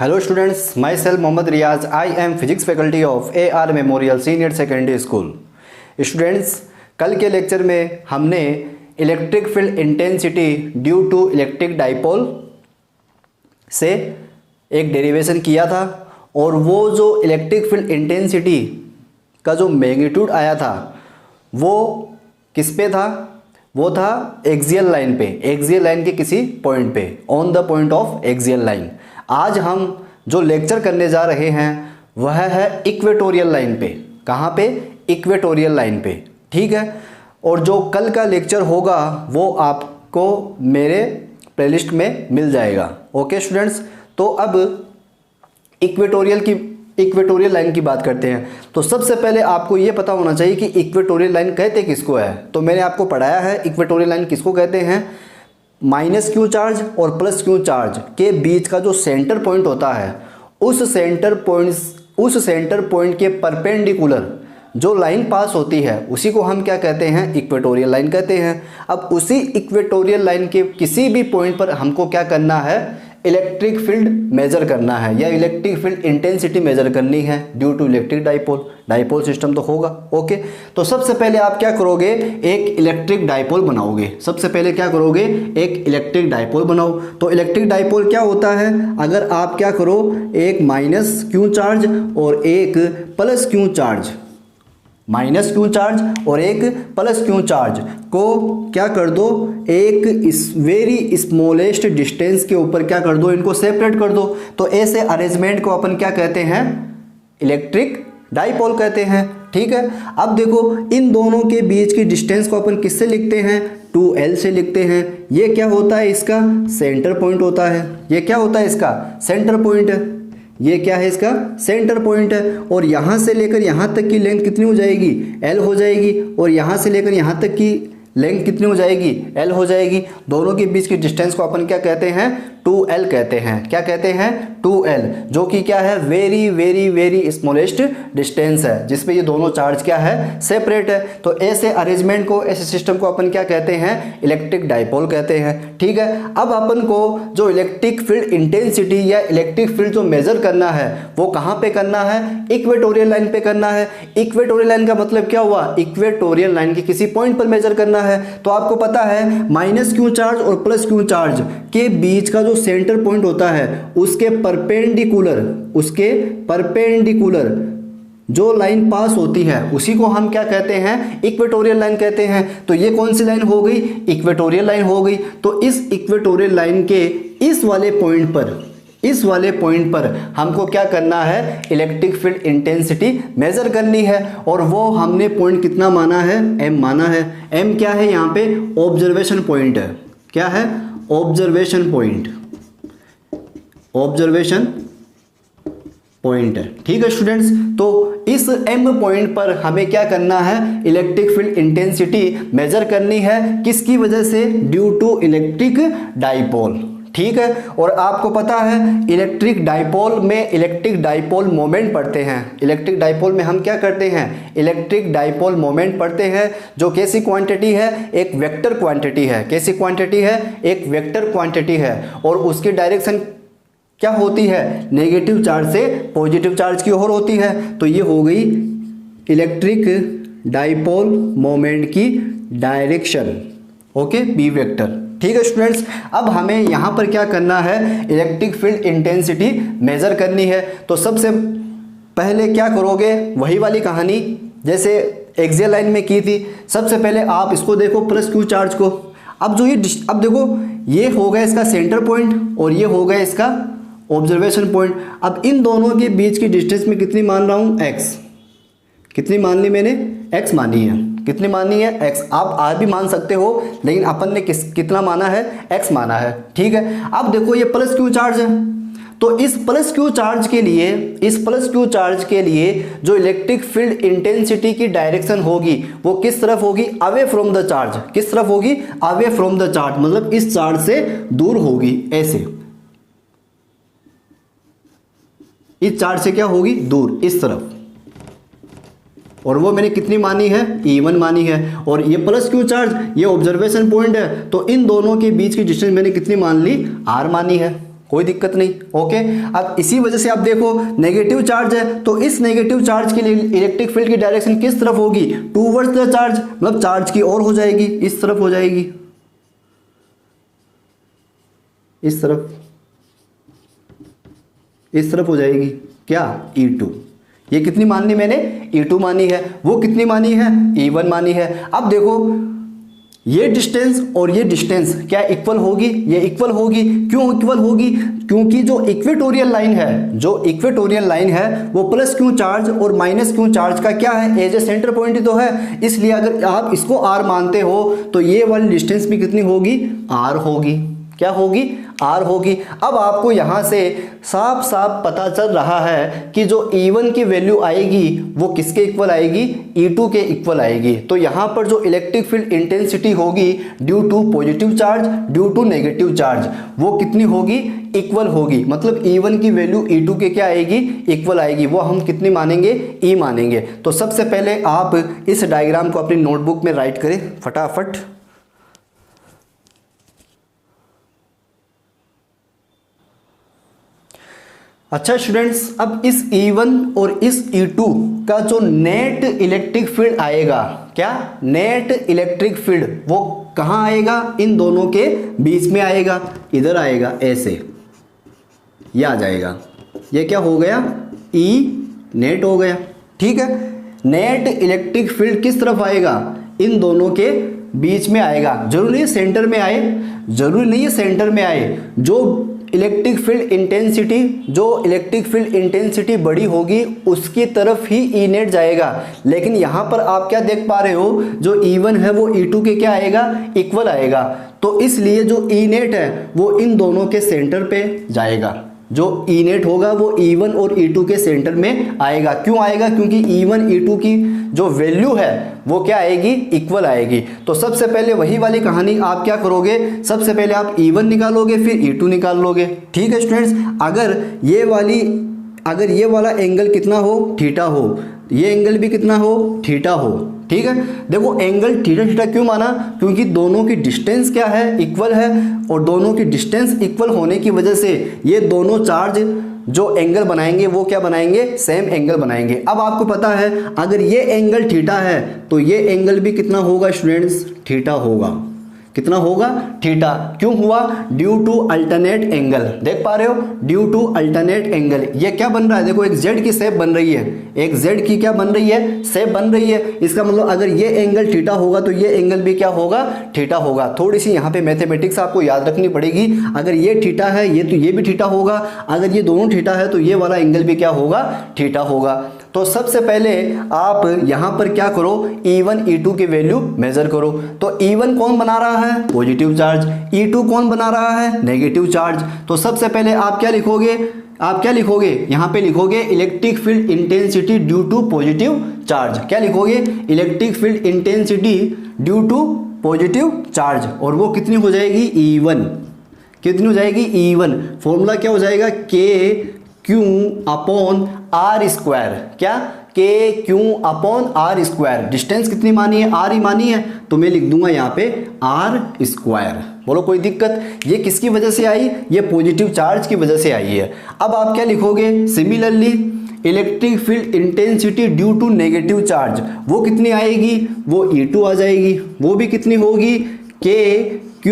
Hello students, myself Mohammad Riaz. I am physics faculty of AR Memorial Senior Secondary School. Students, कल के lecture में हमने electric field intensity due to electric dipole से एक derivation किया था और वो जो इलेक्ट्रिक फील्ड इंटेंसिटी का जो मैग्नीट्यूड आया था वो किस पे था? वो था एक्सियल लाइन पे, एक्सियल लाइन के किसी पॉइंट पे, on the point of axial line. आज हम जो लेक्चर करने जा रहे हैं वह है इक्वेटोरियल लाइन पे। कहाँ पे? इक्वेटोरियल लाइन पे, ठीक है। और जो कल का लेक्चर होगा वो आपको मेरे प्लेलिस्ट में मिल जाएगा। ओके स्टूडेंट्स, तो अब इक्वेटोरियल लाइन की बात करते हैं। तो सबसे पहले आपको ये पता होना चाहिए कि इक्वेटोरियल लाइन कहते किसको है। तो मैंने आपको पढ़ाया है इक्वेटोरियल लाइन किसको कहते हैं। माइनस क्यू चार्ज और प्लस क्यू चार्ज के बीच का जो सेंटर पॉइंट होता है उस सेंटर पॉइंट के परपेंडिकुलर जो लाइन पास होती है उसी को हम क्या कहते हैं? इक्वेटोरियल लाइन कहते हैं। अब उसी इक्वेटोरियल लाइन के किसी भी पॉइंट पर हमको क्या करना है? इलेक्ट्रिक फील्ड मेजर करना है या इलेक्ट्रिक फील्ड इंटेंसिटी मेजर करनी है due to electric dipole system तो होगा। ओके, तो सबसे पहले आप क्या करोगे? एक इलेक्ट्रिक डाइपोल बनाओगे। सबसे पहले क्या करोगे? एक इलेक्ट्रिक डाइपोल बनाओ। तो इलेक्ट्रिक डाइपोल क्या होता है? अगर आप क्या करो, एक माइनस क्यू चार्ज और एक plus Q charge, minus Q charge और एक प्लस क्यू चार्ज को क्या कर दो, एक इस वेरी स्मॉलेस्ट डिस्टेंस के ऊपर क्या कर दो, इनको सेपरेट कर दो। तो ऐसे अरेंजमेंट को अपन क्या कहते हैं? इलेक्ट्रिक डाइपोल कहते हैं, ठीक है। अब देखो, इन दोनों के बीच की डिस्टेंस को अपन किससे लिखते हैं? 2L से लिखते हैं। ये क्या होता है? इसका सेंटर पॉइंट होता है। ये क्या होता है? इसका सेंटर पॉइंट। ये क्या है? इसका सेंटर पॉइंट है। और यहाँ से लेकर यहाँ तक की लेंथ कितनी हो जाएगी? L हो जाएगी। और यहाँ से लेकर यहाँ तक की लेंथ कितनी हो जाएगी? L हो जाएगी। दोनों के बीच की डिस्टेंस को अपन क्या कहते हैं? 2L कहते हैं। क्या कहते हैं? 2L, जो कि क्या है? Very very very smallest distance है जिसपे ये दोनों चार्ज क्या है? सेपरेट है। तो ऐसे अरेंजमेंट को, ऐसे सिस्टम को अपन क्या कहते हैं? इलेक्ट्रिक डाइपोल कहते हैं, ठीक है। अब अपन को जो इलेक्ट्रिक फील्ड इंटेंसिटी या इलेक्ट्रिक फील्ड जो मेजर करना है वो कहाँ पे करना है? इक्वेटोरियल लाइन पे करना है। इक्वेटोरियल लाइन का मतलब क्या हुआ? इक्वेटोरियल लाइन के किसी पॉइंट पर मेजर करना है। तो आपको पता है माइनस क्यू चार्ज और प्लस क्यू चार्ज के बीच का जो सेंटर पॉइंट होता है उसके परपेंडिकुलर जो लाइन पास होती है उसी को हम क्या कहते हैं? इक्वेटोरियल लाइन कहते हैं। तो ये कौन सी लाइन हो गई? इक्वेटोरियल लाइन हो गई। तो इस इक्वेटोरियल लाइन के इस वाले पॉइंट पर हमको क्या करना है? इलेक्ट्रिक फील्ड इंटेंसिटी मेजर करनी है। और वो हमने पॉइंट कितना माना है? M माना है। M क्या है? यहाँ पे ऑब्जर्वेशन पॉइंट है। क्या है? ऑब्जर्वेशन पॉइंट है, ठीक है स्टूडेंट्स। तो इस M पॉइंट पर हमें क्या करना है? इलेक्ट्रिक फील्ड इंटेंसिटी मेजर करनी है। किसकी वजह से? ड्यू टू इलेक्ट्रिक डाइपोल, ठीक है। और आपको पता है इलेक्ट्रिक डाइपोल मोमेंट पढ़ते हैं। इलेक्ट्रिक डाइपोल में हम क्या करते हैं? इलेक्ट्रिक डाइपोल मोमेंट पढ़ते हैं, जो कैसी क्वांटिटी है? एक वेक्टर क्वांटिटी है। कैसी क्वांटिटी है? एक वेक्टर क्वांटिटी है। और उसकी डायरेक्शन क्या होती है? नेगेटिव चार्ज से पॉजिटिव चार्ज की ओर होती है। तो ये हो गई इलेक्ट्रिक डाइपोल मोमेंट की डायरेक्शन, ओके, बी वेक्टर, ठीक है स्टूडेंट्स। अब हमें यहाँ पर क्या करना है? इलेक्ट्रिक फील्ड इंटेंसिटी मेजर करनी है। तो सबसे पहले क्या करोगे? वही वाली कहानी जैसे एक्सियल लाइन में की थी। सबसे पहले आप इसको देखो, प्लस क्यू चार्ज को। अब देखो, ये हो गया इसका सेंटर पॉइंट और ये हो गया इसका ऑब्जर्वेशन पॉइंट। अब इन दोनों के बीच की डिस्टेंस में कितनी मान रहा हूँ? X। कितनी मान ली मैंने? X मानी है। कितनी मानी है? X। आप R भी मान सकते हो, लेकिन अपन ने कितना माना है? X माना है, ठीक है। अब देखो, ये प्लस क्यू चार्ज है। तो इस प्लस क्यू चार्ज के लिए जो इलेक्ट्रिक फील्ड इंटेंसिटी की डायरेक्शन होगी वो किस तरफ होगी? Away from the charge. किस तरफ होगी? अवे फ्रॉम द चार्ज, मतलब इस चार्ज से दूर होगी। ऐसे इस चार्ज से क्या होगी? दूर, इस तरफ। और वो मैंने कितनी मानी है? E1 मानी है। और ये प्लस क्यू चार्ज, ये ऑब्जर्वेशन पॉइंट है, तो इन दोनों के बीच की डिस्टेंस मैंने कितनी मान ली? R मानी है। कोई दिक्कत नहीं। ओके, अब इसी वजह से आप देखो नेगेटिव चार्ज है तो इस नेगेटिव चार्ज के लिए इलेक्ट्रिक फील्ड की डायरेक्शन किस तरफ होगी, टूवर्ड्स द चार्ज, मतलब चार्ज की ओर हो जाएगी, इस तरफ हो जाएगी, इस तरफ हो जाएगी। क्या, E2। ये कितनी मान ली मैंने, E2 मानी है, वो कितनी मानी है, E1 मानी है। अब देखो ये डिस्टेंस और ये डिस्टेंस क्या इक्वल होगी, ये इक्वल होगी। क्यों इक्वल होगी, क्योंकि जो इक्वेटोरियल लाइन है वो प्लस क्यू चार्ज और माइनस क्यू चार्ज का क्या है, एज ए सेंटर पॉइंट ही तो है। इसलिए अगर आप इसको R मानते हो तो ये वाली डिस्टेंस भी कितनी होगी, R होगी। क्या होगी, R होगी। अब आपको यहाँ से साफ साफ पता चल रहा है कि जो E1 की वैल्यू आएगी वो किसके इक्वल आएगी, E2 के इक्वल आएगी। तो यहाँ पर जो इलेक्ट्रिक फील्ड इंटेंसिटी होगी due to positive charge, due to negative charge, वो कितनी होगी, इक्वल होगी। मतलब E1 की वैल्यू E2 के क्या आएगी, इक्वल आएगी। वो हम कितनी मानेंगे, E मानेंगे। तो सबसे पहले आप इस डायग्राम को अपनी नोटबुक में राइट करें फटाफट। अच्छा स्टूडेंट्स, अब इस E1 और इस E2 का जो नेट इलेक्ट्रिक फील्ड आएगा, क्या नेट इलेक्ट्रिक फील्ड, वो कहाँ आएगा, इन दोनों के बीच में आएगा, इधर आएगा, ऐसे ये आ जाएगा। ये क्या हो गया, E नेट हो गया। ठीक है, नेट इलेक्ट्रिक फील्ड किस तरफ आएगा, इन दोनों के बीच में आएगा। जरूरी नहीं सेंटर में आए, जरूरी नहीं है सेंटर में आए। जो इलेक्ट्रिक फील्ड इंटेंसिटी बड़ी होगी उसकी तरफ ही ई नेट जाएगा। लेकिन यहाँ पर आप क्या देख पा रहे हो, जो E1 है वो E2 के क्या आएगा, इक्वल आएगा। तो इसलिए जो ई नेट है वो इन दोनों के सेंटर पे जाएगा। जो ई नेट होगा वो E1 और E2 के सेंटर में आएगा। क्यों आएगा, क्योंकि E1 E2 की जो वैल्यू है वो क्या आएगी, इक्वल आएगी। तो सबसे पहले वही वाली कहानी, आप क्या करोगे, सबसे पहले आप E1 निकालोगे फिर E2 निकाल लोगे। ठीक है स्टूडेंट्स, अगर ये वाला एंगल कितना हो, थीटा हो, ये एंगल भी कितना हो, थीटा हो। ठीक है, देखो एंगल थीटा क्यों माना, क्योंकि दोनों की डिस्टेंस क्या है, इक्वल है। और दोनों की डिस्टेंस इक्वल होने की वजह से ये दोनों चार्ज जो एंगल बनाएंगे वो क्या बनाएंगे, सेम एंगल बनाएंगे। अब आपको पता है अगर ये एंगल थीटा है तो ये एंगल भी कितना होगा स्टूडेंट्स, थीटा होगा। कितना होगा, थीटा। क्यों हुआ, ड्यू टू अल्टरनेट एंगल। देख पा रहे हो, ड्यू टू अल्टरनेट एंगल। ये क्या बन रहा है, देखो एक जेड की शेप बन रही है, एक जेड की क्या बन रही है, शेप बन रही है। इसका मतलब अगर ये एंगल थीटा होगा तो ये एंगल भी क्या होगा, थीटा होगा। थोड़ी सी यहाँ पे मैथमेटिक्स आपको याद रखनी पड़ेगी। अगर ये थीटा है ये तो ये भी थीटा होगा, अगर ये दोनों थीटा है तो ये वाला एंगल भी क्या होगा, थीटा होगा। तो सबसे पहले आप यहाँ पर क्या करो, E1 E2 की वैल्यू मेजर करो। तो E1 कौन बना रहा है, पॉजिटिव चार्ज, E2 कौन बना रहा है, नेगेटिव चार्ज। तो सबसे पहले आप क्या लिखोगे, यहाँ पे लिखोगे electric field intensity due to positive charge. क्या लिखोगे, electric field intensity due to positive charge. और वो कितनी हो जाएगी, E1। कितनी हो जाएगी, E1। फॉर्मूला क्या हो जाएगा, KQ अपॉन R स्क्वायर। क्या, KQ upon R square. Distance कितनी मानी है, R ही मानी है, तो मैं लिख दूंगा यहाँ पे R स्क्वायर। बोलो कोई दिक्कत, ये किसकी वजह से आई, ये पॉजिटिव चार्ज की वजह से आई है। अब आप क्या लिखोगे, similarly electric field intensity due to negative charge, वो कितनी आएगी, वो E2 आ जाएगी। वो भी कितनी होगी, KQ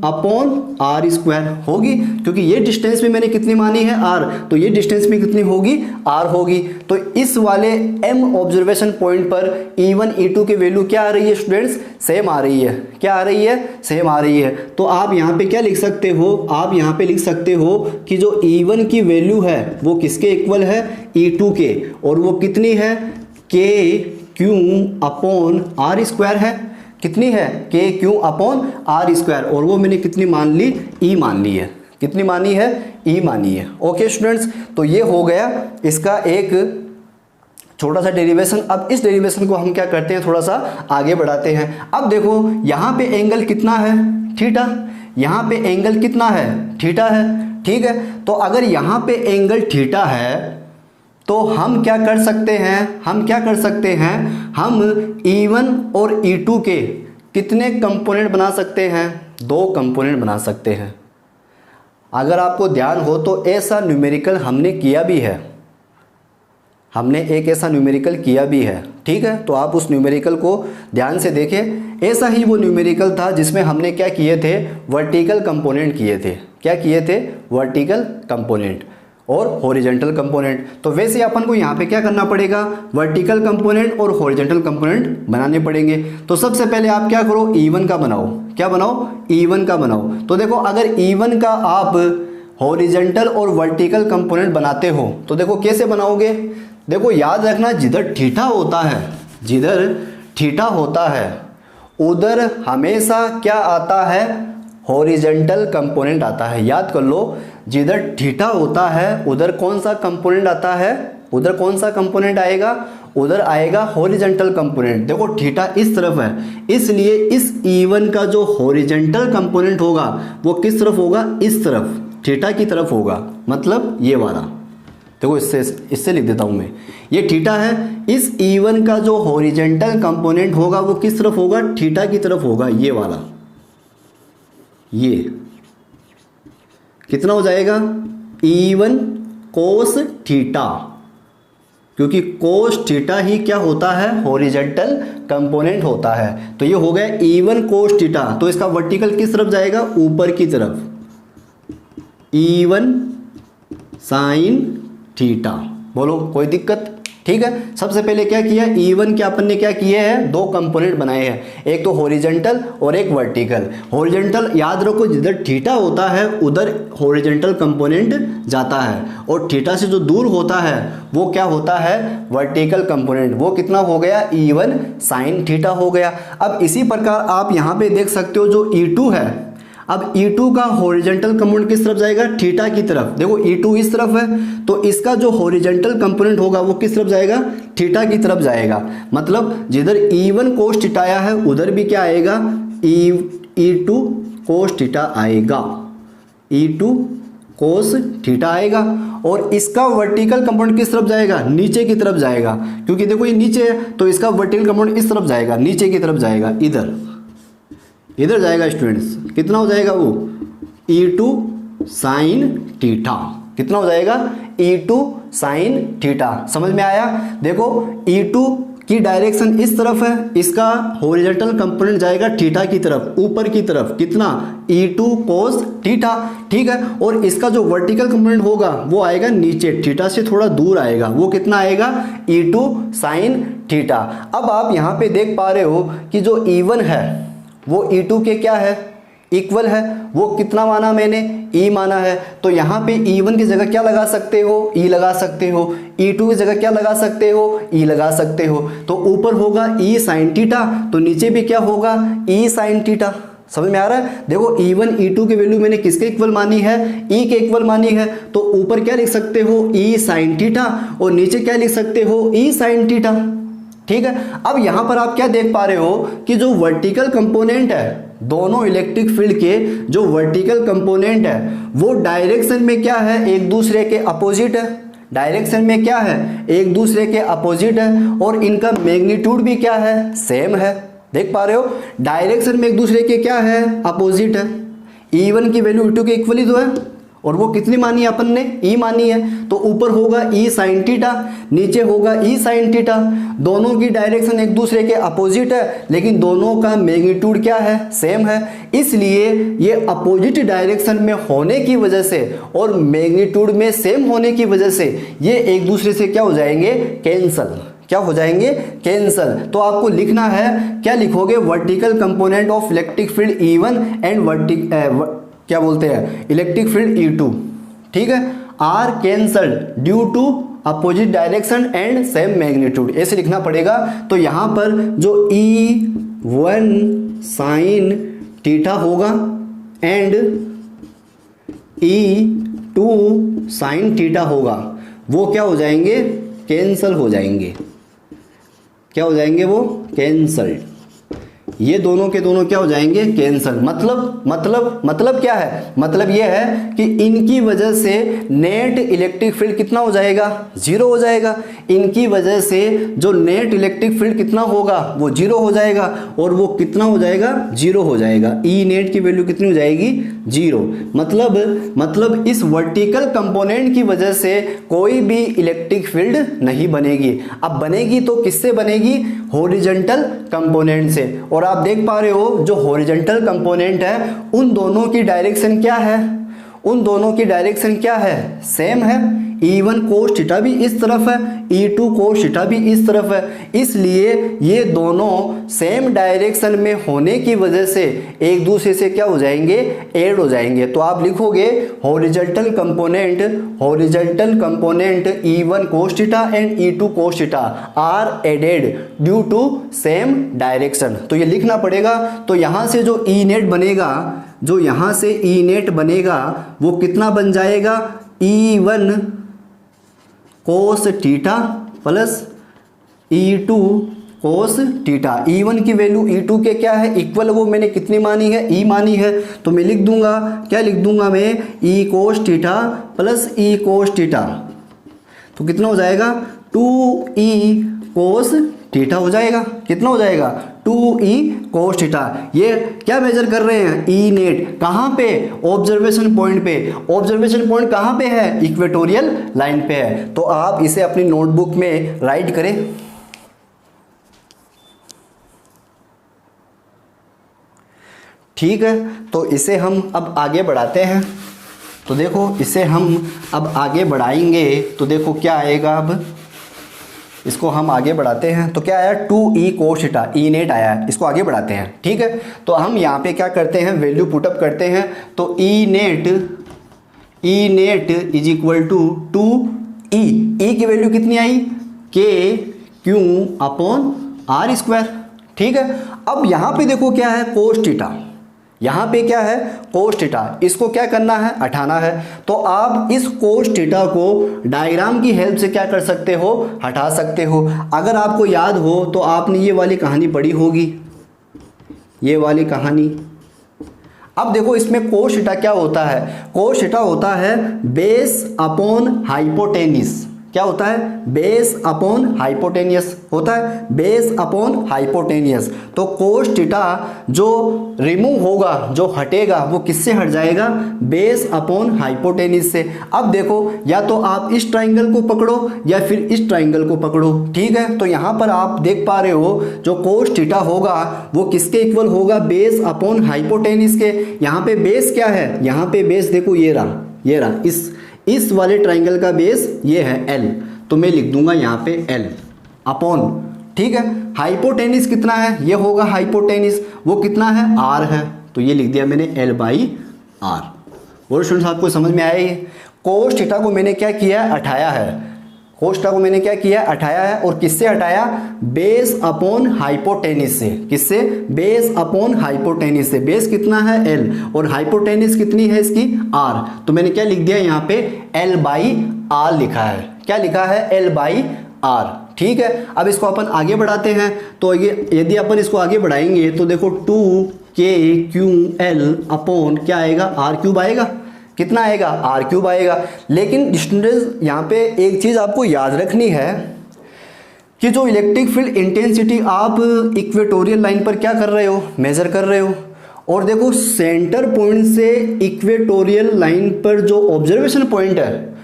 अपॉन R स्क्वायर होगी, क्योंकि ये डिस्टेंस में मैंने कितनी मानी है, R, तो ये डिस्टेंस में कितनी होगी, R होगी। तो इस वाले M ऑब्जर्वेशन पॉइंट पर E1 E2 की वैल्यू क्या आ रही है स्टूडेंट्स, सेम आ रही है। क्या आ रही है, सेम आ रही है। तो आप यहाँ पे क्या लिख सकते हो, आप यहाँ पे लिख सकते हो कि जो E1 की वैल्यू है वो किसके इक्वल है, E2 के, और वो कितनी है, KQ अपॉन R स्क्वायर है। कितनी है, KQ अपॉन R स्क्वायर, और वो मैंने कितनी मान ली, E मान ली है। कितनी मानी है, E मानी है। ओके स्टूडेंट्स, तो ये हो गया इसका एक छोटा सा डेरिवेशन। अब इस डेरिवेशन को हम क्या करते हैं, थोड़ा सा आगे बढ़ाते हैं। अब देखो यहाँ पे एंगल कितना है, थीटा, यहाँ पे एंगल कितना है, थीटा है। ठीक है, तो अगर यहाँ पे एंगल थीटा है तो हम क्या कर सकते हैं, हम E1 और E2 के कितने कंपोनेंट बना सकते हैं, 2 कंपोनेंट बना सकते हैं। अगर आपको ध्यान हो तो ऐसा न्यूमेरिकल हमने किया भी है, हमने एक ऐसा न्यूमेरिकल किया भी है, ठीक है। तो आप उस न्यूमेरिकल को ध्यान से देखें। ऐसा ही वो न्यूमेरिकल था जिसमें हमने क्या किए थे, वर्टिकल कंपोनेंट किए थे। क्या किए थे, वर्टिकल कंपोनेंट और हॉरिजॉन्टल कंपोनेंट। तो वैसे अपन को यहाँ पे क्या करना पड़ेगा, वर्टिकल कंपोनेंट और हॉरिजॉन्टल कंपोनेंट बनाने पड़ेंगे। तो सबसे पहले आप क्या करो, E1 का बनाओ। क्या बनाओ, E1 का बनाओ। तो देखो अगर E1 का आप हॉरिजॉन्टल और वर्टिकल कंपोनेंट बनाते हो तो देखो कैसे बनाओगे। देखो याद रखना, जिधर थीटा होता है, जिधर थीटा होता है उधर हमेशा क्या आता है, हॉरिजॉन्टल कंपोनेंट आता है। याद कर लो, जिधर थीटा होता है उधर कौन सा कंपोनेंट आता है, उधर कौन सा कंपोनेंट आएगा, उधर आएगा हॉरिजॉन्टल कंपोनेंट। देखो थीटा इस तरफ है, इसलिए इस E1 का जो हॉरिजॉन्टल कंपोनेंट होगा वो किस तरफ होगा, इस तरफ, थीटा की तरफ होगा, मतलब ये वाला। देखो इससे लिख देता हूं मैं, ये थीटा है, इस E1 का जो हॉरिजॉन्टल कंपोनेंट होगा वो किस तरफ होगा, थीटा की तरफ होगा, ये वाला। ये कितना हो जाएगा, E1 कोस थीटा, क्योंकि कोस थीटा ही क्या होता है, हॉरिजॉन्टल कंपोनेंट होता है। तो ये हो गया E1 कोस थीटा। तो इसका वर्टिकल किस तरफ जाएगा, ऊपर की तरफ, E1 साइन थीटा। बोलो कोई दिक्कत, ठीक है। सबसे पहले क्या किया, E1 के अपन ने क्या किए हैं, दो कंपोनेंट बनाए हैं, एक तो हॉरिजॉन्टल और एक वर्टिकल। हॉरिजॉन्टल याद रखो, जिधर थीटा होता है उधर हॉरिजॉन्टल कंपोनेंट जाता है, और थीटा से जो दूर होता है वो क्या होता है, वर्टिकल कंपोनेंट। वो कितना हो गया, E1 साइन थीटा हो गया। अब इसी प्रकार आप यहाँ पे देख सकते हो जो E2 है, अब E2 का हॉरिजॉन्टल कंपोनेंट किस तरफ जाएगा, थीटा की तरफ। देखो E2 इस तरफ है, तो इसका जो हॉरिजॉन्टल कंपोनेंट होगा वो किस तरफ जाएगा, थीटा की तरफ जाएगा। मतलब जिधर E1 कोस थीटा आया है उधर भी क्या आएगा, E2 कोस थीटा आएगा, E2 कोस थीटा आएगा। और इसका वर्टिकल कंपोनेंट किस तरफ जाएगा, नीचे की तरफ जाएगा, क्योंकि देखो ये नीचे है तो इसका वर्टिकल कंपोनेंट इस तरफ जाएगा, नीचे की तरफ जाएगा, इधर जाएगा स्टूडेंट्स। कितना हो जाएगा वो, E2 साइन थीटा। कितना हो जाएगा, E2 साइन थीटा। समझ में आया। देखो E2 की डायरेक्शन इस तरफ है, इसका हॉरिजॉन्टल कंपोनेंट जाएगा थीटा की तरफ, ऊपर की तरफ। कितना, E2 कोस थीटा, ठीक है। और इसका जो वर्टिकल कंपोनेंट होगा वो आएगा नीचे, थीटा से थोड़ा दूर आएगा, वो कितना आएगा, E2 साइन थीटा। अब आप यहाँ पे देख पा रहे हो कि जो E1 है वो E2 के क्या है, इक्वल है। वो कितना माना मैंने, E माना है। तो यहाँ पे E1 की जगह क्या लगा सकते हो, E लगा सकते हो। E2 की जगह क्या लगा सकते हो, E लगा सकते हो। तो ऊपर होगा E साइन थीटा, तो नीचे भी क्या होगा, E साइन थीटा। समझ में आ रहा है। देखो E1 E2 की वैल्यू मैंने किसके इक्वल मानी है, E के इक्वल मानी है। तो ऊपर क्या लिख सकते हो, E साइन थीटा, और नीचे क्या लिख सकते हो, E साइन थीटा, ठीक है। अब यहां पर आप क्या देख पा रहे हो कि जो वर्टिकल कंपोनेंट है, दोनों इलेक्ट्रिक फील्ड के जो वर्टिकल कंपोनेंट है वो डायरेक्शन में क्या है, एक दूसरे के अपोजिट है। डायरेक्शन में क्या है, एक दूसरे के अपोजिट है, और इनका मैग्नीट्यूड भी क्या है, सेम है। देख पा रहे हो, डायरेक्शन में एक दूसरे के क्या है, अपोजिट है। E1 की वैल्यू E2 के इक्वल ही तो है, और वो कितनी मानी है अपन ने, E मानी है। तो ऊपर होगा E साइन थीटा, नीचे होगा E साइन थीटा। दोनों की डायरेक्शन एक दूसरे के अपोजिट है, लेकिन दोनों का मैग्नीट्यूड क्या है, सेम है। इसलिए ये अपोजिट डायरेक्शन में होने की वजह से और मैग्नीट्यूड में सेम होने की वजह से ये एक दूसरे से क्या हो जाएंगे, कैंसल। क्या हो जाएंगे, कैंसल। तो आपको लिखना है, क्या लिखोगे, vertical component of electric field E1 and क्या बोलते हैं, इलेक्ट्रिक फील्ड E2, ठीक है, are cancelled due to opposite direction and same magnitude, ऐसे लिखना पड़ेगा। तो यहां पर जो E1 साइन थीटा होगा एंड E2 साइन थीटा होगा, वो क्या हो जाएंगे, कैंसल हो जाएंगे। क्या हो जाएंगे वो, कैंसल्ड। ये दोनों के दोनों क्या हो जाएंगे, कैंसल। मतलब क्या है, मतलब ये है कि इनकी वजह से नेट इलेक्ट्रिक फील्ड कितना हो जाएगा, जीरो हो जाएगा। इनकी वजह से जो नेट इलेक्ट्रिक फील्ड कितना होगा, वो जीरो हो जाएगा, और वो कितना हो जाएगा, जीरो हो जाएगा। ई नेट की वैल्यू कितनी हो जाएगी, जीरो। मतलब इस वर्टिकल कंपोनेंट की वजह से कोई भी इलेक्ट्रिक फील्ड नहीं बनेगी। अब बनेगी तो किससे बनेगी, हॉरिजॉन्टल कंपोनेंट से। और आप देख पा रहे हो जो हॉरिजॉन्टल कंपोनेंट है उन दोनों की डायरेक्शन क्या है, उन दोनों की डायरेक्शन क्या है, सेम है। E1 कोस थीटा भी इस तरफ है, E2 कोस थीटा भी इस तरफ है, इसलिए ये दोनों सेम डायरेक्शन में होने की वजह से एक दूसरे से क्या हो जाएंगे, ऐड हो जाएंगे। तो आप लिखोगे horizontal component E1 cos theta and E2 cos theta are added due to same direction. तो ये लिखना पड़ेगा। तो यहाँ से जो E नेट बनेगा, जो यहाँ से E नेट बनेगा वो कितना बन जाएगा, E1 cos theta plus E2 cos theta. E1 की वैल्यू E2 के क्या है, इक्वल, वो मैंने कितनी मानी है, E मानी है। तो मैं लिख दूंगा, क्या लिख दूंगा मैं, E cos theta plus E cos theta. तो कितना हो जाएगा, 2E कोस थीटा हो जाएगा। कितना हो जाएगा, 2E कोस थीटा। ये क्या मेजर कर रहे हैं, E नेट। कहाँ पे, ऑब्जर्वेशन पॉइंट पे। ऑब्जर्वेशन पॉइंट कहाँ पे है, इक्वेटोरियल लाइन पे है। तो आप इसे अपनी नोटबुक में राइट करें। ठीक है, तो इसे हम अब आगे बढ़ाते हैं। तो देखो इसे हम अब आगे बढ़ाएंगे तो देखो क्या आएगा। अब इसको हम आगे बढ़ाते हैं तो क्या आया, 2E cos theta, E net आया है। इसको आगे बढ़ाते हैं, ठीक है। तो हम यहाँ पे क्या करते हैं, वैल्यू पुटअप करते हैं। तो E net is equal to 2E। E की वैल्यू कितनी आई, KQ अपॉन R स्क्वायर, ठीक है। अब यहाँ पे देखो क्या है, कोस थीटा, यहाँ पे क्या है, कोस थीटा। इसको क्या करना है, हटाना है। तो आप इस कोस थीटा को डायग्राम की हेल्प से क्या कर सकते हो, हटा सकते हो। अगर आपको याद हो तो आपने ये वाली कहानी पढ़ी होगी, ये वाली कहानी। अब देखो इसमें कोस थीटा क्या होता है, कोस थीटा होता है बेस अपॉन हाइपोटेनिस। क्या होता है, बेस अपॉन हाइपोटेनियस होता है, बेस अपॉन हाइपोटेनियस। तो कोस थीटा जो रिमूव होगा, जो हटेगा, वो किससे हट जाएगा, बेस अपॉन हाइपोटेनिस से। अब देखो या तो आप इस ट्राइंगल को पकड़ो या फिर इस ट्राइंगल को पकड़ो, ठीक है। तो यहाँ पर आप देख पा रहे हो जो कोस थीटा होगा वो किसके इक्वल होगा, बेस अपॉन हाइपोटेनिस के। यहाँ पे बेस क्या है, यहाँ पे बेस देखो ये रहा, इस वाले ट्राइंगल का बेस ये है L। तो मैं लिख दूंगा यहाँ पे L अपॉन, ठीक है। हाइपोटेनिस कितना है, ये होगा हाइपोटेनिस, वो कितना है, R है। तो ये लिख दिया मैंने L/R। और स्टूडेंट्स आपको समझ में आया ये। कोस थीटा को मैंने क्या किया, हटाया है। कोस थीटा को मैंने क्या किया, हटाया है। और किससे हटाया, बेस अपॉन हाइपोटेनिस से। किससे, बेस अपॉन हाइपोटेनिस से। बेस कितना है, L, और हाइपोटेनिस कितनी है इसकी, R। तो मैंने क्या लिख दिया यहाँ पे, L/R लिखा है। क्या लिखा है, L/R, ठीक है। अब इसको अपन आगे बढ़ाते हैं। तो ये यदि अपन इसको आगे बढ़ाएंगे तो देखो 2KQL अपॉन क्या आएगा, R³ आएगा। कितना आएगा, R³ आएगा। लेकिन स्टूडेंट्स यहाँ पे एक चीज़ आपको याद रखनी है कि जो इलेक्ट्रिक फील्ड इंटेंसिटी आप इक्वेटोरियल लाइन पर क्या कर रहे हो, मेजर कर रहे हो। और देखो सेंटर पॉइंट से इक्वेटोरियल लाइन पर जो ऑब्जर्वेशन पॉइंट है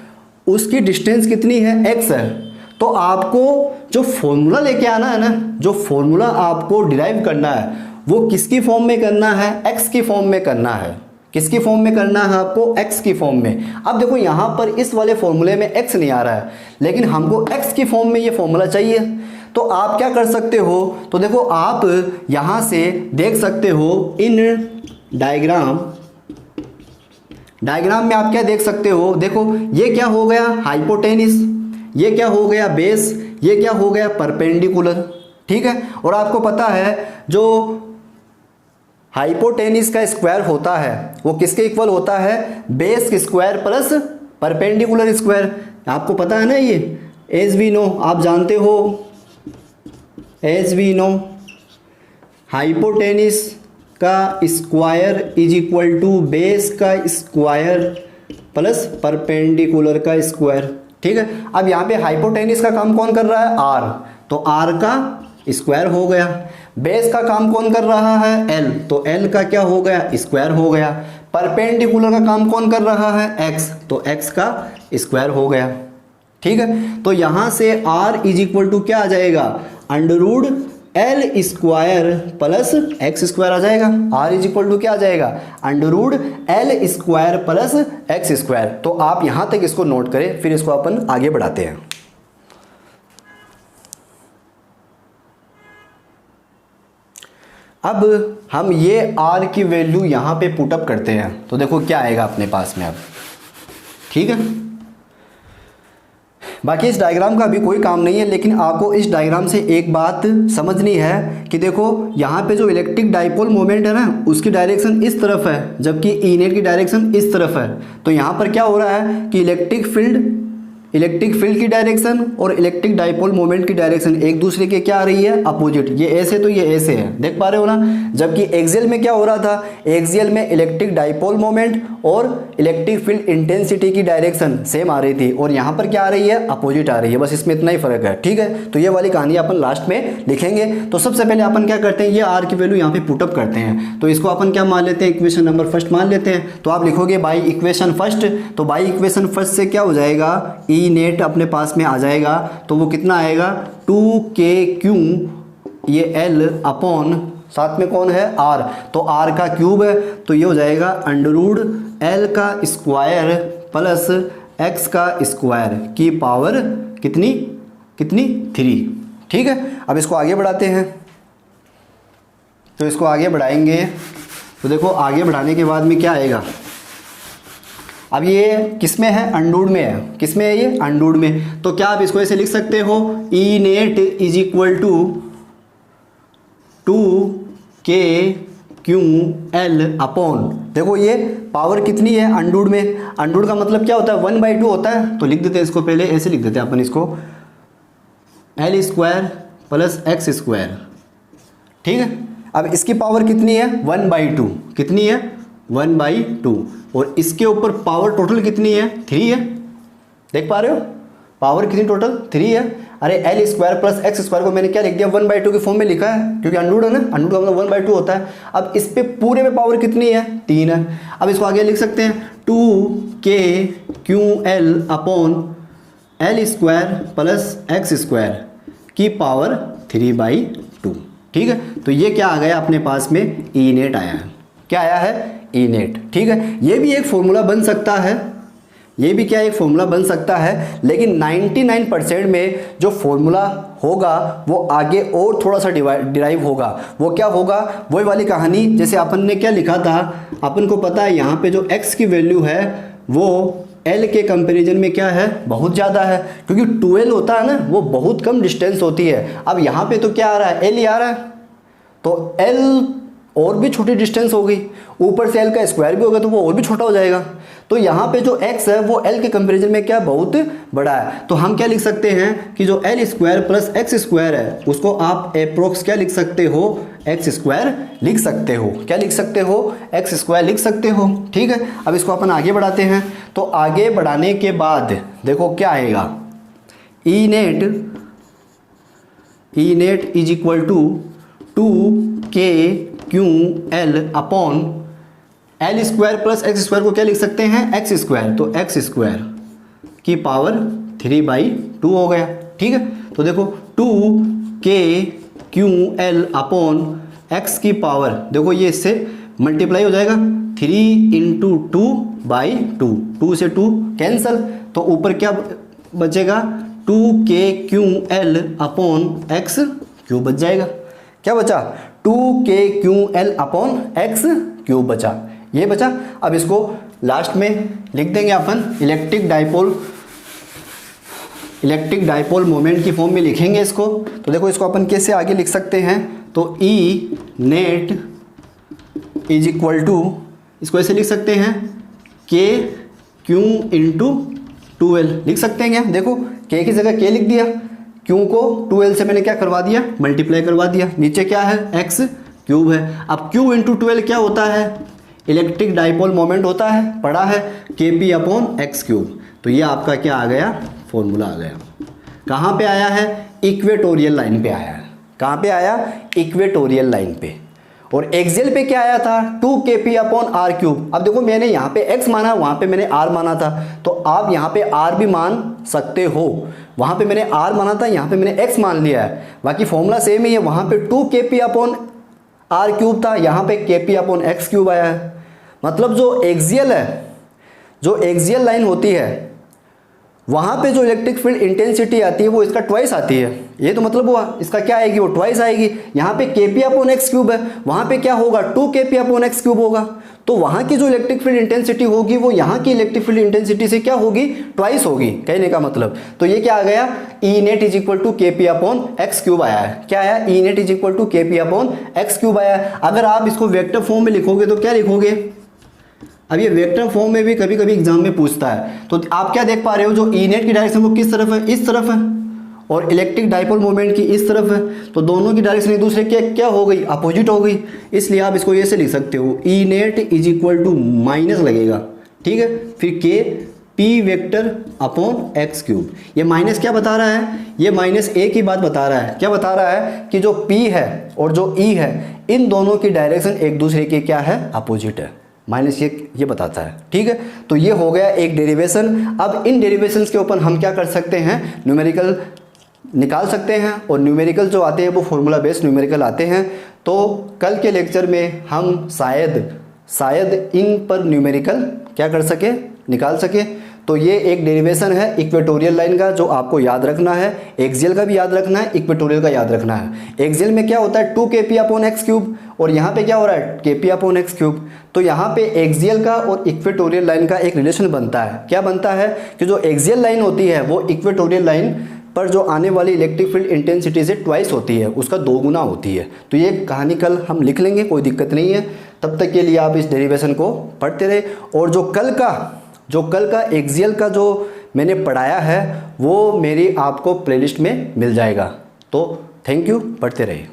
उसकी डिस्टेंस कितनी है, x है। तो आपको जो फॉर्मूला लेके आना है ना, जो फॉर्मूला आपको डिराइव करना है वो किसकी फॉर्म में करना है, x की फॉर्म में करना है। किसकी फॉर्म में करना है आपको, x की फॉर्म में। अब देखो यहाँ पर इस वाले फॉर्मूले में x नहीं आ रहा है, लेकिन हमको x की फॉर्म में ये फॉर्मूला चाहिए। तो आप क्या कर सकते हो, तो देखो आप यहाँ से देख सकते हो इन डायग्राम में आप क्या देख सकते हो, देखो ये क्या हो गया, हाइपोटेनिस, ये क्या हो गया, बेस, ये क्या हो गया, परपेंडिकुलर, ठीक है। और आपको पता है जो हाइपोटेनिस का स्क्वायर होता है वो किसके इक्वल होता है, बेस के स्क्वायर प्लस परपेंडिकुलर स्क्वायर। आपको पता है ना ये, एज वी नो, आप जानते हो, एज वी नो हाइपोटेनिस का square is equal to base का स्क्वायर प्लस परपेंडिकुलर का स्क्वायर। ठीक है, अब यहाँ पे हाइपोटेनिस का काम कौन कर रहा है, आर, तो आर का स्क्वायर हो गया। बेस का काम कौन कर रहा है, एल, तो एल का क्या हो गया, स्क्वायर हो गया। परपेंडिकुलर का काम कौन कर रहा है, एक्स, तो एक्स का स्क्वायर हो गया। ठीक है, तो यहां से r इज इक्वल टू क्या आ जाएगा, under root L square plus X square आ जाएगा। r इज इक्वल टू क्या आ जाएगा, under root L square plus X square. तो आप यहां तक इसको नोट करें, फिर इसको अपन आगे बढ़ाते हैं। अब हम ये r की वैल्यू यहाँ पे पुटअप करते हैं, तो देखो क्या आएगा अपने पास में अब। ठीक है, बाकी इस डायग्राम का अभी कोई काम नहीं है, लेकिन आपको इस डायग्राम से एक बात समझनी है कि देखो यहाँ पे जो इलेक्ट्रिक डाइपोल मोमेंट है ना, उसकी डायरेक्शन इस तरफ है, जबकि ई नेट की डायरेक्शन इस तरफ है। तो यहाँ पर क्या हो रहा है कि इलेक्ट्रिक फील्ड की डायरेक्शन और इलेक्ट्रिक डाइपोल मोमेंट की डायरेक्शन एक दूसरे के क्या आ रही है, अपोजिट। ये ऐसे तो ये ऐसे है, देख पा रहे हो ना। जबकि एक्सियल में क्या हो रहा था, एक्सियल में इलेक्ट्रिक डाइपोल मोमेंट और इलेक्ट्रिक फील्ड इंटेंसिटी की डायरेक्शन सेम आ रही थी, और यहाँ पर क्या आ रही है, अपोजिट आ रही है। बस इसमें इतना ही फर्क है। ठीक है, तो ये वाली कहानी अपन लास्ट में लिखेंगे। तो सबसे पहले अपन क्या करते हैं, ये आर की वैल्यू यहाँ पे पुटअप करते हैं। तो इसको अपन क्या मान लेते हैं, इक्वेशन नंबर फर्स्ट मान लेते हैं। तो आप लिखोगे बाई इक्वेशन फर्स्ट, तो बाई इक्वेशन फर्स्ट से क्या हो जाएगा, ई नेट अपने पास में आ जाएगा। तो वो कितना आएगा, 2k ये एल अपॉन साथ में कौन है, आर, तो आर का क्यूब है, तो ये हो जाएगा अंडर रूट एल का स्क्वायर प्लस एक्स का स्क्वायर की पावर कितनी 3। ठीक है, अब इसको आगे बढ़ाते हैं। तो इसको आगे बढ़ाएंगे, तो देखो आगे बढ़ाने के बाद में क्या आएगा। अब ये किस में है, अंडूड में है। किस में है ये, अंडूड में। तो क्या आप इसको ऐसे लिख सकते हो, E net is equal to 2k Q L upon, देखो ये पावर कितनी है अंडूड में, अंडूड का मतलब क्या होता है, 1/2 होता है। तो लिख देते हैं इसको, पहले ऐसे लिख देते हैं अपन इसको, L square plus X square. ठीक है, अब इसकी पावर कितनी है, 1/2, कितनी है, 1/2, और इसके ऊपर पावर टोटल कितनी है, 3 है। देख पा रहे हो पावर कितनी टोटल, 3 है। अरे L square plus X square को मैंने क्या लिख दिया, 1/2 के फॉर्म में लिखा है, क्योंकि अंडूड है ना, अंडूड का मतलब 1/2 होता है। अब इस पे पूरे में पावर कितनी है, 3 है। अब इसको आगे लिख सकते हैं 2k Q L upon L square plus X square की पावर 3/2। ठीक है, तो ये क्या आ गया अपने पास में, ई नेट आया है। क्या आया है, ई नेट। ठीक है, ये भी एक फॉर्मूला बन सकता है, ये भी क्या एक फॉर्मूला बन सकता है, लेकिन 99% में जो फॉर्मूला होगा वो आगे और थोड़ा सा डिराइव होगा। वो क्या होगा, वही वाली कहानी जैसे अपन ने क्या लिखा था, अपन को पता है यहाँ पे जो x की वैल्यू है वो l के कंपैरिजन में क्या है, बहुत ज़्यादा है, क्योंकि 2l होता है ना, वो बहुत कम डिस्टेंस होती है। अब यहाँ पे तो क्या आ रहा है, l ही आ रहा है, तो l और भी छोटी डिस्टेंस हो गई, ऊपर से l का स्क्वायर भी होगा तो वो और भी छोटा हो जाएगा। तो यहाँ पे जो x है वो l के कंपैरिजन में क्या बहुत बड़ा है। तो हम क्या लिख सकते हैं कि जो l square plus X square है उसको आप अप्रोक्स क्या लिख सकते हो, एक्स स्क्वायर लिख सकते हो। क्या लिख सकते हो, एक्स स्क्वायर लिख सकते हो। ठीक है, अब इसको अपन आगे बढ़ाते हैं। तो आगे बढ़ाने के बाद देखो क्या आएगा, E net is equal to 2k Q L upon L square plus X square को क्या लिख सकते हैं, एक्स स्क्वायर, तो एक्स स्क्वायर की पावर 3/2 हो गया। ठीक है, तो देखो 2k Q L upon X की पावर, देखो ये इससे मल्टीप्लाई हो जाएगा, 3 × 2/2, 2 से 2 कैंसल, तो ऊपर क्या बचेगा, 2k Q L upon X cube बच जाएगा। क्या बचा, 2k Q L upon X cube बचा, ये बचा। अब इसको लास्ट में लिख देंगे अपन, इलेक्ट्रिक डाइपोल मोमेंट की फॉर्म में लिखेंगे इसको। तो देखो इसको अपन कैसे आगे लिख सकते हैं, तो ई नेट इज इक्वल टू, इसको ऐसे लिख सकते हैं, k क्यू × 2l लिख सकते हैं क्या, देखो k की जगह k लिख दिया, क्यू को 2l से मैंने क्या करवा दिया, मल्टीप्लाई करवा दिया, नीचे क्या है x क्यूब है। अब Q इंटू 12 क्या होता है? इलेक्ट्रिक डाइपोल मोमेंट होता है, पढ़ा है, Kp अपॉन एक्स क्यूब। तो ये आपका क्या आ गया? फॉर्मूला आ गया। कहाँ पे आया है? इक्वेटोरियल लाइन पे आया है। कहाँ पे आया? इक्वेटोरियल लाइन पे। और एक्सियल पे क्या आया था? 2Kp upon are cube. अब देखो मैंने यहाँ पे x माना, वहाँ पे मैंने r माना था, तो आप यहाँ पे r भी मान सकते हो। वहाँ पे मैंने r माना था, यहाँ पे मैंने x मान लिया है। बाकी फॉर्मूला सेम ही है, वहाँ पे 2Kp अपॉन आर क्यूब था, यहाँ पे Kp अपॉन एक्स क्यूब आया है। मतलब जो एक्सियल है, जो एक्सियल लाइन होती है, वहाँ पे जो इलेक्ट्रिक फील्ड इंटेंसिटी आती है वो इसका ट्वाइस आती है। ये तो मतलब हुआ इसका क्या आएगी? वो ट्वाइस आएगी। यहाँ पे Kp अपॉन एक्स क्यूब है, वहाँ पे क्या होगा? 2Kp अपॉन एक्स क्यूब होगा। तो वहाँ की जो इलेक्ट्रिक फील्ड इंटेंसिटी होगी वो यहाँ की इलेक्ट्रिक फील्ड इंटेंसिटी से क्या होगी? ट्वाइस होगी, कहने का मतलब। तो ये क्या आ गया? E net is equal to Kp upon X cube आया है। क्या आया? E net is equal to Kp upon X cube आया है। अगर आप इसको वेक्टर फॉर्म में लिखोगे तो क्या लिखोगे? अब ये वेक्टर फॉर्म में भी कभी कभी एग्जाम में पूछता है। तो आप क्या देख पा रहे हो? जो ई नेट की डायरेक्शन वो किस तरफ है? इस तरफ है, और इलेक्ट्रिक डाइपोल मोमेंट की इस तरफ है। तो दोनों की डायरेक्शन एक दूसरे के क्या हो गई? अपोजिट हो गई। इसलिए आप इसको ऐसे लिख सकते हो, E net is equal to minus लगेगा, ठीक है, फिर K P vector upon X cube. ये माइनस क्या बता रहा है? ये माइनस ए की बात बता रहा है। क्या बता रहा है? कि जो पी है और जो ई है, इन दोनों की डायरेक्शन एक दूसरे के क्या है? अपोजिट है। माइनस ये बताता है, ठीक है। तो ये हो गया एक डेरिवेशन। अब इन डेरिवेशंस के ऊपर हम क्या कर सकते हैं? न्यूमेरिकल निकाल सकते हैं, और न्यूमेरिकल जो आते हैं वो फॉर्मूला बेस्ड न्यूमेरिकल आते हैं। तो कल के लेक्चर में हम शायद इन पर न्यूमेरिकल क्या कर सके? निकाल सके। तो ये एक डेरिवेशन है इक्वेटोरियल लाइन का, जो आपको याद रखना है। एक्सियल का भी याद रखना है, इक्वेटोरियल का याद रखना है। एक्सियल में क्या होता है? 2Kp अपॉन एक्स क्यूब, और यहाँ पे क्या हो रहा है? Kp upon X cube. तो यहाँ पे एक्सियल का और इक्वेटोरियल लाइन का एक रिलेशन बनता है। क्या बनता है? कि जो एक्सियल लाइन होती है वो इक्वेटोरियल लाइन पर जो आने वाली इलेक्ट्रिक फील्ड इंटेंसिटी से ट्वाइस होती है, उसका 2 गुना होती है। तो ये कहानी कल हम लिख लेंगे, कोई दिक्कत नहीं है। तब तक के लिए आप इस डेरिवेशन को पढ़ते रहे। और जो कल का एक्सियल का जो मैंने पढ़ाया है वो मेरी आपको प्लेलिस्ट में मिल जाएगा। तो थैंक यू, पढ़ते रहिए।